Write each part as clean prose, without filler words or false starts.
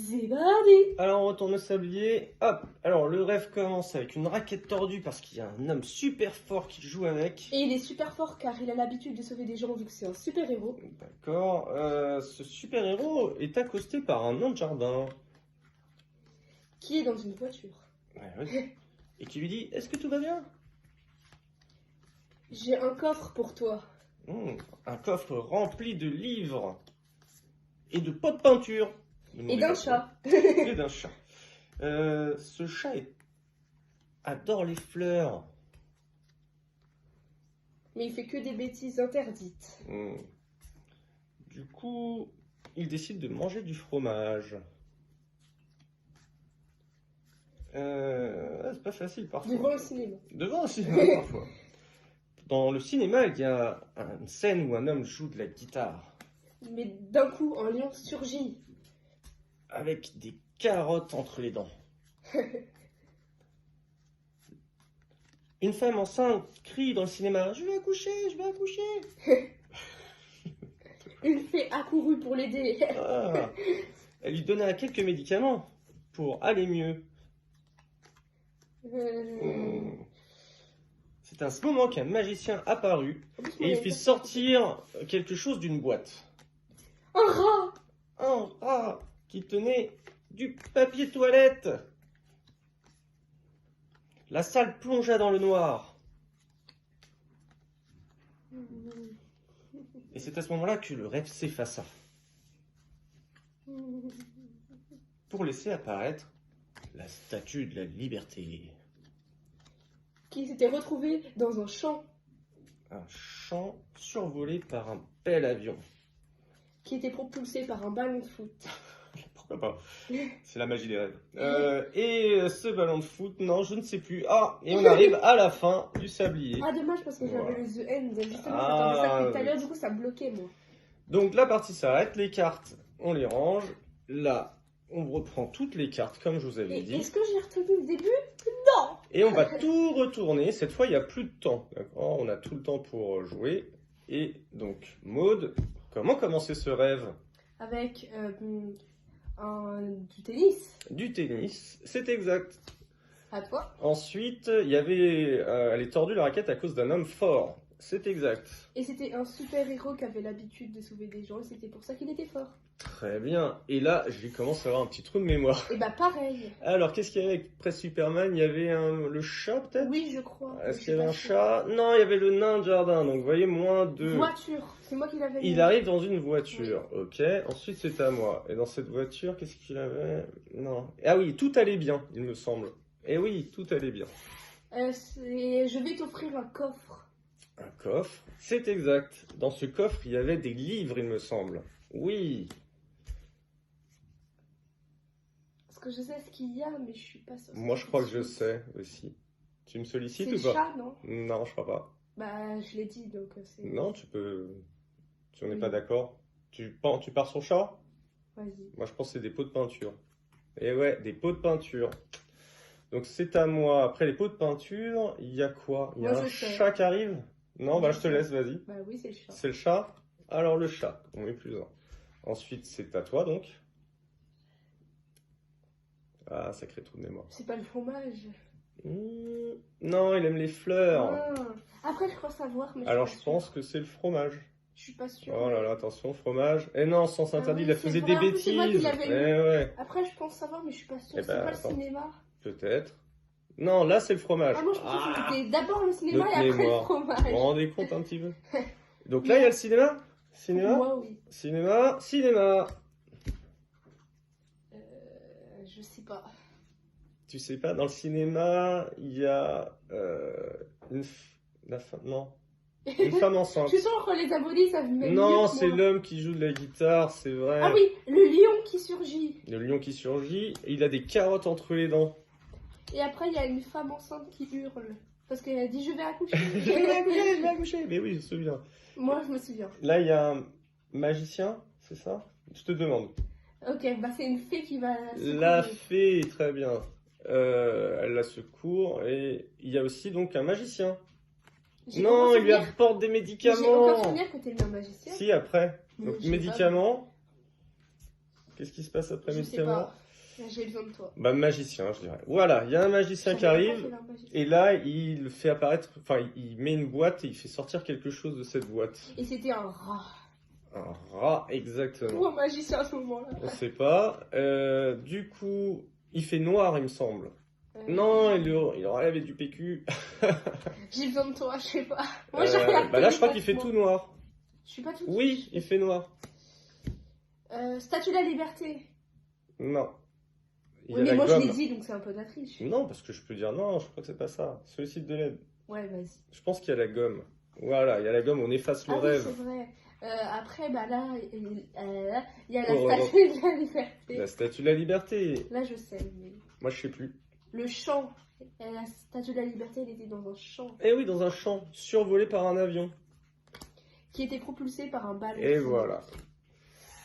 C'est parti. Alors on retourne au sablier, hop. Alors le rêve commence avec une raquette tordue parce qu'il y a un homme super fort qui joue avec. Et il est super fort car il a l'habitude de sauver des gens vu que c'est un super héros. D'accord, ce super héros est accosté par un nain de jardin. Qui est dans une voiture. Ouais. Et qui lui dit, est-ce que tout va bien? J'ai un coffre pour toi. Un coffre rempli de livres et de pots de peinture. Et d'un chat. Et d'un chat. Ce chat adore les fleurs. Mais il fait que des bêtises interdites. Du coup, il décide de manger du fromage. C'est pas facile parfois. Devant le cinéma. Devant le cinéma parfois. Dans le cinéma, il y a une scène où un homme joue de la guitare. Mais d'un coup, un lion surgit. Avec des carottes entre les dents. Une femme enceinte crie dans le cinéma, je vais accoucher, je vais accoucher. Une fée accourut pour l'aider. Ah, elle lui donna quelques médicaments pour aller mieux. C'est à ce moment qu'un magicien apparut et il fit sortir quelque chose d'une boîte. Un rat. Un rat qui tenait du papier toilette. La salle plongea dans le noir. Et c'est à ce moment-là que le rêve s'effaça. Pour laisser apparaître la statue de la liberté. Qui s'était retrouvé dans un champ. Un champ survolé par un bel avion. Qui était propulsé par un ballon de foot. Pourquoi pas? C'est la magie des rêves. Et ce ballon de foot, non, je ne sais plus. Ah, et on arrive à la fin du sablier. Ah, dommage, parce que j'avais Voilà. le The End. Justement, j'attendais ça depuis tout à l'heure, oui. du coup, ça bloquait, moi. Donc la partie s'arrête, les cartes, on les range. Là, on reprend toutes les cartes comme je vous avais Et dit. est-ce que j'ai retenu le début? Non. Et on va tout retourner. Cette fois, il n'y a plus de temps. D'accord? On a tout le temps pour jouer. Et donc, Maud, comment commencer ce rêve? Avec du tennis. Du tennis, c'est exact. À toi. Ensuite, il y avait, elle est tordue la raquette à cause d'un homme fort. C'est exact. Et c'était un super héros qui avait l'habitude de sauver des gens et c'était pour ça qu'il était fort. Très bien. Et là, je commence à avoir un petit trou de mémoire. Et bah pareil. Alors, qu'est-ce qu'il y avait avec Presse Superman? Il y avait le chat, peut-être? Oui, je crois. Est-ce qu'il y avait un chat? Non, il y avait le nain de jardin. Donc, vous voyez, moins de... Voiture. C'est moi qui l'avais mis. Il arrive dans une voiture. Oui. Ok. Ensuite, c'est à moi. Et dans cette voiture, qu'est-ce qu'il avait? Non. Ah oui, tout allait bien, il me semble. Eh oui, tout allait bien. Je vais t'offrir un coffre. Un coffre, c'est exact. Dans ce coffre, il y avait des livres, il me semble. Oui. Parce que je sais ce qu'il y a, mais je suis pas sûre. Moi, je crois que je sais aussi. Tu me sollicites c'est ou pas? chat, non? Non, je crois pas. Bah, je l'ai dit, donc c'est... Non, tu peux... Si on n'est Oui. pas d'accord. Tu pars sur chat? Vas-y. Moi, je pense que c'est des pots de peinture. Et ouais, des pots de peinture. Donc, c'est à moi. Après les pots de peinture, il y a quoi? Il y a Moi, un je sais. chat qui arrive? Non, bah je te laisse, vas-y. Bah oui, c'est le chat. C'est le chat? Alors, le chat. On met plus un. Ensuite, c'est à toi, donc. Ah, sacré trou de mémoire. C'est pas le fromage. Non, il aime les fleurs. Ah. Après, je crois savoir, mais Alors, je je suis pas pense que c'est le fromage. sûre. Je suis pas sûre. Oh là là, attention, fromage. Eh non, sens interdit, oui, il a c'est faisait vrai, des en plus, c'est moi qui bêtises. l'avais Eh eu. ouais, Après, je pense savoir, mais je suis pas sûre. Eh C'est ben, pas le attends. cinéma. peut-être. Non, là, c'est le fromage. Ah, moi, je pensais que c'était d'abord le cinéma Notre et après mémoire. le fromage. Vous vous rendez compte un petit peu? Donc là, il y a le cinéma? Cinéma? Moi, oui. Cinéma? Cinéma. Je sais pas. Tu sais pas, dans le cinéma, il y a non, une femme enceinte. Je suis sûre que les abonnés savent même mieux Non, que c'est moi. l'homme qui joue de la guitare, c'est vrai. Ah oui, le lion qui surgit. Le lion qui surgit, il a des carottes entre les dents. Et après, il y a une femme enceinte qui hurle. Parce qu'elle a dit je vais accoucher. Je vais accoucher, je vais accoucher. Mais oui, je me souviens. Moi, je me souviens. Là, il y a un magicien, c'est ça? Je te demande. Ok, bah c'est une fée qui va... La secourir. fée, très bien. Elle la secourt et il y a aussi donc un magicien. J'ai Non, aucun il lui souvenir- apporte des J'ai médicaments. aucun souvenir que t'es un magicien. Si, après. Mais Donc, je sais médicaments. Qu'est-ce qui se passe après Je sais Mystère? pas. Là, j'ai besoin de toi. Bah, magicien, je dirais. Voilà, il y a un magicien qui arrive. Et là, il fait apparaître, enfin, il met une boîte et il fait sortir quelque chose de cette boîte. Et c'était un rat. Un rat, exactement. Ou un magicien à ce moment-là. On sait pas. Du coup, il fait noir, il me semble. Non, il aurait lavé du PQ. J'ai besoin de toi, je sais pas. Moi, j'ai rien. Bah là, je crois qu'il fait tout noir. Je suis pas tout. Oui, il fait noir. Statue de la liberté. Non. Il y Oui, a mais la moi, gomme. je l'ai dit, donc c'est un peu de la triche. Non, parce que je peux dire non, je crois que c'est pas ça. Sollicite de l'aide. Ouais, vas-y. Je pense qu'il y a la gomme. Voilà, il y a la gomme, on efface le Ah oui, rêve. c'est vrai. Après, bah là, il y a la Oh, statue de la liberté. La statue de la liberté. Là, je sais, mais... Moi, je sais plus. Le champ. La statue de la liberté, elle était dans un champ. Eh oui, dans un champ, survolé par un avion. Qui était propulsé par un ballon. Et voilà.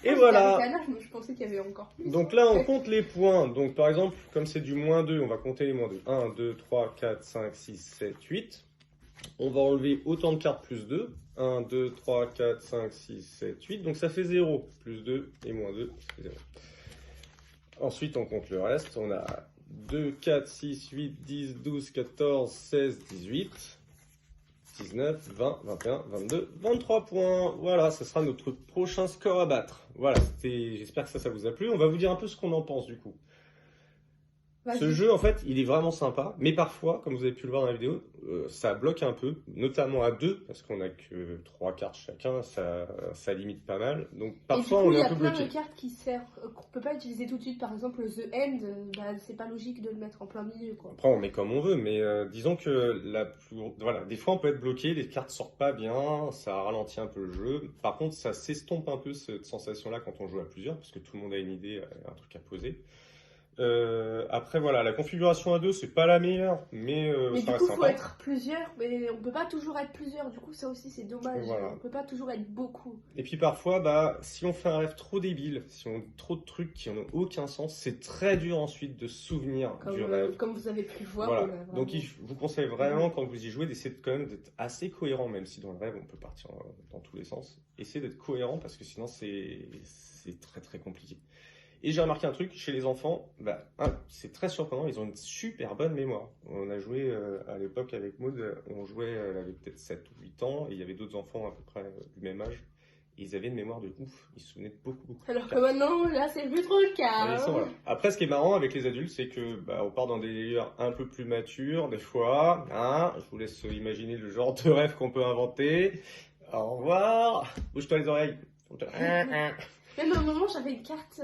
Et Ah, voilà. j'étais avec Anna, je pensais qu'il y avait encore plus. Donc là, on compte les points. Donc par exemple, comme c'est du -2, on va compter les -2. 1, 2, 3, 4, 5, 6, 7, 8. On va enlever autant de cartes plus 2. 1, 2, 3, 4, 5, 6, 7, 8. Donc ça fait 0. Plus 2 et -2, ça fait 0. Ensuite, on compte le reste. On a 2, 4, 6, 8, 10, 12, 14, 16, 18. 19, 20, 21, 22, 23 points. Voilà, ce sera notre prochain score à battre. Voilà, j'espère que ça vous a plu. On va vous dire un peu ce qu'on en pense du coup. Ce jeu, en fait, il est vraiment sympa, mais parfois, comme vous avez pu le voir dans la vidéo, ça bloque un peu, notamment à 2, parce qu'on n'a que 3 cartes chacun, ça limite pas mal. Donc parfois, on est un peu bloqué. Il y a plein de cartes qui servent, qu'on peut pas utiliser tout de suite. Par exemple, The End, bah, c'est pas logique de le mettre en plein milieu, quoi. Après, on met comme on veut, mais disons que voilà, des fois, on peut être bloqué, les cartes sortent pas bien, ça ralentit un peu le jeu. Par contre, ça s'estompe un peu cette sensation-là quand on joue à plusieurs, parce que tout le monde a une idée, un truc à poser. Après voilà, la configuration à 2 c'est pas la meilleure, mais du ça coup reste faut sympa. être plusieurs, mais on peut pas toujours être plusieurs, du coup ça aussi c'est dommage, Voilà. on peut pas toujours être beaucoup. Et puis parfois, bah, si on fait un rêve trop débile, si on a trop de trucs qui n'ont aucun sens, c'est très dur ensuite de se souvenir du rêve. Comme vous avez pu le voir. Voilà. Donc je vous conseille vraiment quand vous y jouez d'essayer quand même d'être assez cohérent, même si dans le rêve on peut partir dans tous les sens. Essayez d'être cohérent parce que sinon c'est très très compliqué. Et j'ai remarqué un truc chez les enfants, bah, c'est très surprenant, ils ont une super bonne mémoire. On a joué à l'époque avec Maud, on jouait, elle avait peut-être 7 ou 8 ans, et il y avait d'autres enfants à peu près du même âge, et ils avaient une mémoire de ouf, ils se souvenaient de beaucoup. Alors que maintenant, là c'est plus trop le cas. Voilà. Après, ce qui est marrant avec les adultes, c'est que bah, on part dans des délires un peu plus matures, des fois, je vous laisse imaginer le genre de rêve qu'on peut inventer. Au revoir, bouge-toi les oreilles. Même à un moment, j'avais une carte,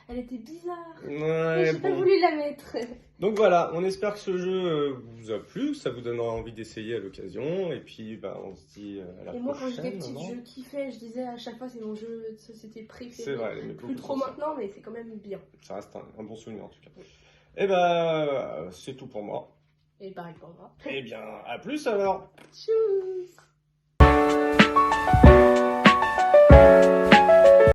elle était bizarre. Ouais, j'ai pas voulu la mettre. Donc voilà, on espère que ce jeu vous a plu, que ça vous donnera envie d'essayer à l'occasion. Et puis, bah, on se dit à la prochaine. Et moi, quand j'étais petite, je kiffais. Je disais à chaque fois, c'est mon jeu de société préféré. C'est vrai, mais plus trop maintenant, mais c'est quand même bien. Ça reste un bon souvenir en tout cas. Oui. Et bah, c'est tout pour moi. Et pareil pour moi. Eh bien, à plus alors. Tchuss.